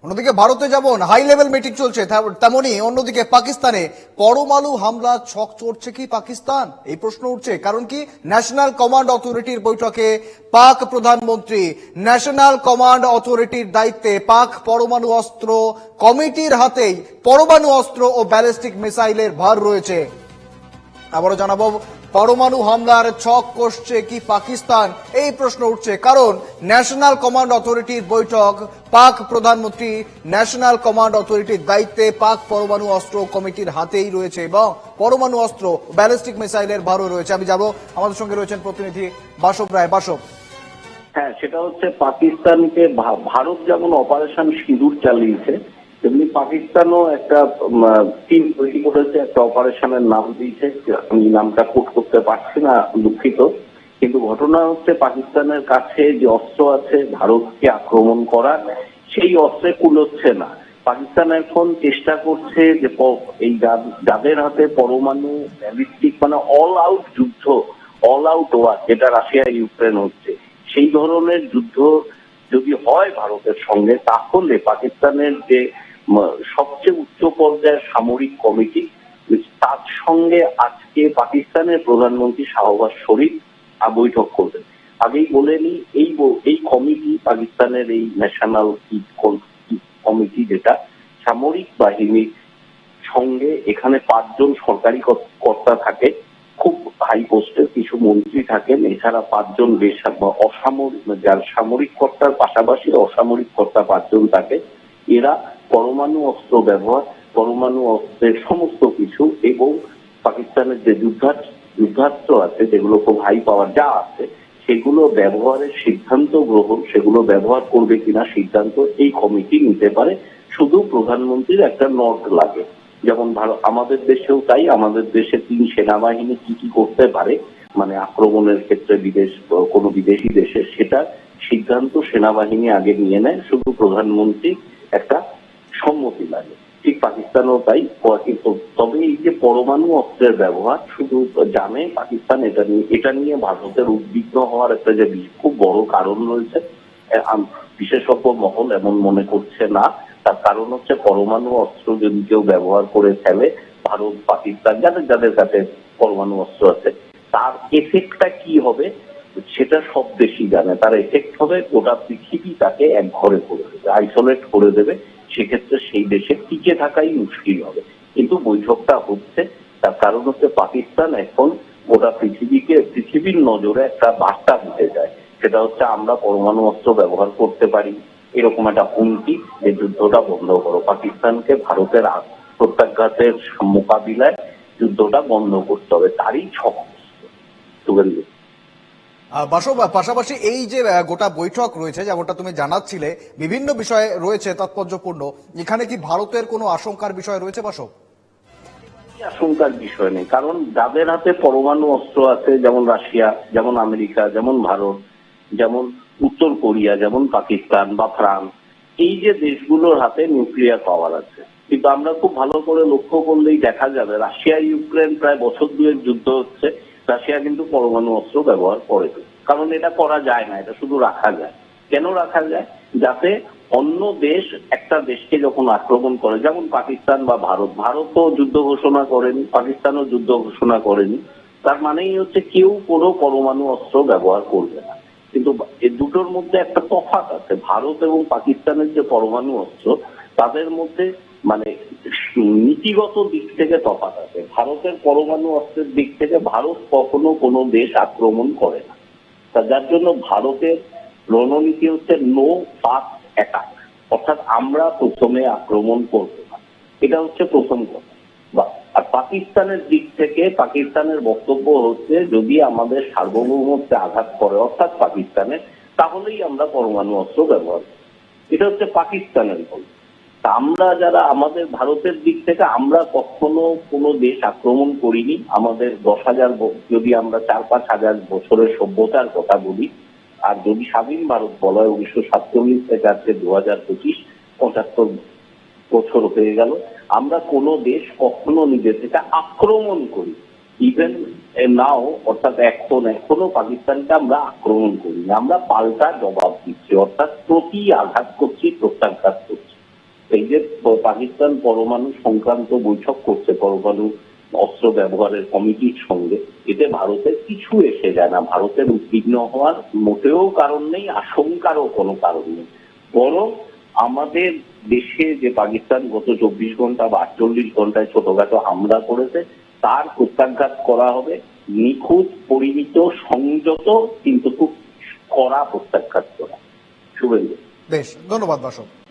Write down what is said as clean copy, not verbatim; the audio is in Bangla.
অন্যদিকে ভারতে যেমন হাই লেভেল মিটিং চলছে, তেমনি অন্যদিকে পাকিস্তানে পরমাণু হামলা ছক চড়ছে কি পাকিস্তান, এই প্রশ্ন উঠছে। কারণ কি, ন্যাশনাল কমান্ড অথরিটির বৈঠকে পাক প্রধানমন্ত্রী ন্যাশনাল কমান্ড অথরিটির দায়িত্বে পাক পরমাণু অস্ত্র কমিটির হাতেই পরমাণু অস্ত্র ও ব্যালিস্টিক মিসাইলের ভার রয়েছে। আবারও জানাবো, পরমাণু হামলার ছক কষছে কি পাকিস্তান, এই প্রশ্ন উঠছে। কারণ ন্যাশনাল কমান্ড অথরিটির বৈঠক, পাক প্রধানমন্ত্রী ন্যাশনাল কমান্ড অথরিটির দায়িত্বে পাক পরমাণু অস্ত্র কমিটির হাতেই রয়েছে এবং পরমাণু অস্ত্র ব্যালিস্টিক মিসাইলের ভারও রয়েছে। আমি যাব, আমাদের সঙ্গে রয়েছেন প্রতিনিধি বাসব রায়। বাসব, হ্যাঁ, সেটা হচ্ছে পাকিস্তানকে ভারত যেমন অপারেশন সিঁদুর চালিয়েছে, তেমনি পাকিস্তানও একটা টিম তৈরি করেছে, একটা অপারেশনের নাম দিয়েছে। আমি নামটা কোট করতে পারছি না, দুঃখিত। কিন্তু ঘটনা হচ্ছে পাকিস্তানের কাছে যে অস্ত্র আছে ভারতকে আক্রমণ করার, সেই অস্ত্রে কুলোচ্ছে না। পাকিস্তান এখন চেষ্টা করছে যে এই যাদের হাতে পরমাণু ব্যালিস্টিক, মানে অল আউট যুদ্ধ, অল আউট ওয়ার, যেটা রাশিয়া ইউক্রেন হচ্ছে, সেই ধরনের যুদ্ধ যদি হয় ভারতের সঙ্গে, তাহলে পাকিস্তানের যে সবচেয়ে উচ্চ পর্যায়ের সামরিক কমিটি, তার সঙ্গে আজকে পাকিস্তানের প্রধানমন্ত্রী শাহবাজ শরীফ বৈঠক করবেন। আগেই বলে নি, এই কমিটি, পাকিস্তানের এই ন্যাশনাল কমিটি, যেটা সামরিক বাহিনীর সঙ্গে, এখানে 5জন সরকারি কর্তা থাকে, খুব হাই পোস্টের, কিছু মন্ত্রী থাকেন, এছাড়া 5জন অসামরিক, যার সামরিক কর্তার পাশাপাশি অসামরিক কর্তা 5জন থাকে। এরা পরমাণু অস্ত্র ব্যবহার, পরমাণু অস্ত্রের সমস্ত কিছু এবং পাকিস্তানের যে যুদ্ধাস্ত্র আছে, যেগুলো খুব হাই পাওয়ার যা আছে, সেগুলো ব্যবহারের সিদ্ধান্ত গ্রহণ, সেগুলো ব্যবহার করবে কিনা সিদ্ধান্ত এই কমিটি নিতে পারে। শুধু প্রধানমন্ত্রীর একটা নট লাগে। যেমন আমাদের দেশেও তাই, আমাদের দেশে 3 সেনাবাহিনী কি কি করতে পারে, মানে আক্রমণের ক্ষেত্রে কোনো বিদেশি দেশে, সেটা সিদ্ধান্ত সেনাবাহিনী আগে নিয়ে নেয়, শুধু প্রধানমন্ত্রী একটা সম্মতি লাগে। ঠিক পাকিস্তানও তাই। তবে এই যে পরমাণু অস্ত্রের ব্যবহার, শুধু জানে পাকিস্তান এটা নিয়ে ভারতের উদ্বিগ্ন হওয়ার একটা যে খুব বড় কারণ রয়েছে, বিশেষজ্ঞ মহল এমন মনে করছে না। তার কারণ হচ্ছে, পরমাণু অস্ত্র যদি কেউ ব্যবহার করে ফেলে, ভারত, পাকিস্তান, যাদের কাছে পরমাণু অস্ত্র আছে, তার এফেক্টটা কি হবে সেটা সব দেশই জানে। তার এফেক্ট হবে গোটা পৃথিবী তাকে এক ঘরে করে দেবে, আইসোলেট করে দেবে। সেক্ষেত্রে সেই দেশে টিকে থাকাই মুশকিল হবে। কিন্তু বৈঠকটা হচ্ছে, তার কারণ হচ্ছে পাকিস্তান এখন গোটা পৃথিবীর নজরে একটা বার্তা দিতে যায়। সেটা হচ্ছে, আমরা পরমাণু অস্ত্র ব্যবহার করতে পারি, এরকম একটা হুমকি, যে যুদ্ধটা বন্ধ করো, পাকিস্তানকে ভারতের প্রত্যাঘাতের মোকাবিলায় যুদ্ধটা বন্ধ করতে হবে, তারই ছক। শুভেন্দু, বাসব, পাশাপাশি এই যে গোটা বৈঠক রয়েছে, যেমনটা তুমি জানাচ্ছিলে, বিভিন্ন বিষয়ে রয়েছে তাৎপর্যপূর্ণ। এখানে কি ভারতের কোনো আশঙ্কার বিষয় রয়েছে বাসব? আশঙ্কার বিষয় নেই, কারণ যাদের হাতে পরমাণু অস্ত্র আছে, যেমন রাশিয়া, যেমন আমেরিকা, যেমন ভারত, যেমন উত্তর কোরিয়া, যেমন পাকিস্তান বা ফ্রান্স, এই যে দেশগুলোর হাতে নিউক্লিয়ার পাওয়ার আছে। কিন্তু আমরা খুব ভালো করে লক্ষ্য করলেই দেখা যাবে, রাশিয়া ইউক্রেন প্রায় বছর 2 যুদ্ধ হচ্ছে, রাশিয়া কিন্তু পরমাণু অস্ত্র ব্যবহার করে। কারণ এটা করা যায় না, এটা শুধু রাখা যায়। কেন রাখা যায়? যাতে অন্য দেশ একটা দেশকে যখন আক্রমণ করে, যেমন পাকিস্তান বা ভারতও যুদ্ধ ঘোষণা করেনি, পাকিস্তানও যুদ্ধ ঘোষণা করেনি, তার মানেই হচ্ছে কেউ কোনো পরমাণু অস্ত্র ব্যবহার করবে না। কিন্তু এই দুটোর মধ্যে একটা তফাৎ আছে। ভারত এবং পাকিস্তানের যে পরমাণু অস্ত্র, তাদের মধ্যে মানে নীতিগত দিক থেকে তফাৎ আছে। ভারতের পরমাণু অস্ত্রের দিক থেকে ভারত কখনো কোনো দেশ আক্রমণ করে না। যার জন্য ভারতের রণনীতি হচ্ছে নো ফার্স্ট অ্যাটাক, অর্থাৎ আমরা প্রথমে আক্রমণ করব না। এটা হচ্ছে প্রথম কথা। আর পাকিস্তানের দিক থেকে পাকিস্তানের বক্তব্য হচ্ছে, যদি আমাদের সার্বভৌমত্বে আঘাত করে, অর্থাৎ পাকিস্তানের, তাহলেই আমরা পরমাণু অস্ত্র ব্যবহার করি। এটা হচ্ছে পাকিস্তানের বল। আমরা যারা আমাদের ভারতের দিক থেকে, আমরা কখনো কোনো দেশ আক্রমণ করিনি। আমাদের 10,000, যদি আমরা 4-5 হাজার বছরের সভ্যতার কথা বলি, আর যদি স্বাধীন ভারত বলা হয় 1947 থেকে আজকে 2025, 75 বছর হয়ে গেল, আমরা কোনো দেশ কখনো নিজে থেকে আক্রমণ করি। ইভেন নাও, অর্থাৎ এখনো পাকিস্তানকে আমরা আক্রমণ করি না, আমরা পাল্টা জবাব দিচ্ছি, অর্থাৎ প্রতি আঘাত করছি, প্রত্যাঘাত করছি। পাকিস্তান পরমাণু সংক্রান্ত বৈঠক করছে পরমাণু অস্ত্র ব্যবহারের কমিটির সঙ্গে, এতে ভারতের কিছু এসে যায় না। ভারতের উদ্বিগ্ন হওয়ার মোটেও কারণ নেই, আশঙ্কারও কোনো কারণ নেই। বরং আমাদের দেশে যে পাকিস্তান গত 24 ঘন্টা বা 48 ঘন্টায় ছোটখাটো হামলা করেছে, তার প্রত্যাঘাত করা হবে নিখুঁত, পরিমিত, সংযত, কিন্তু খুব কড়া প্রত্যাঘাত করা। শুভেন্দু। বেশ, ধন্যবাদ বাসব।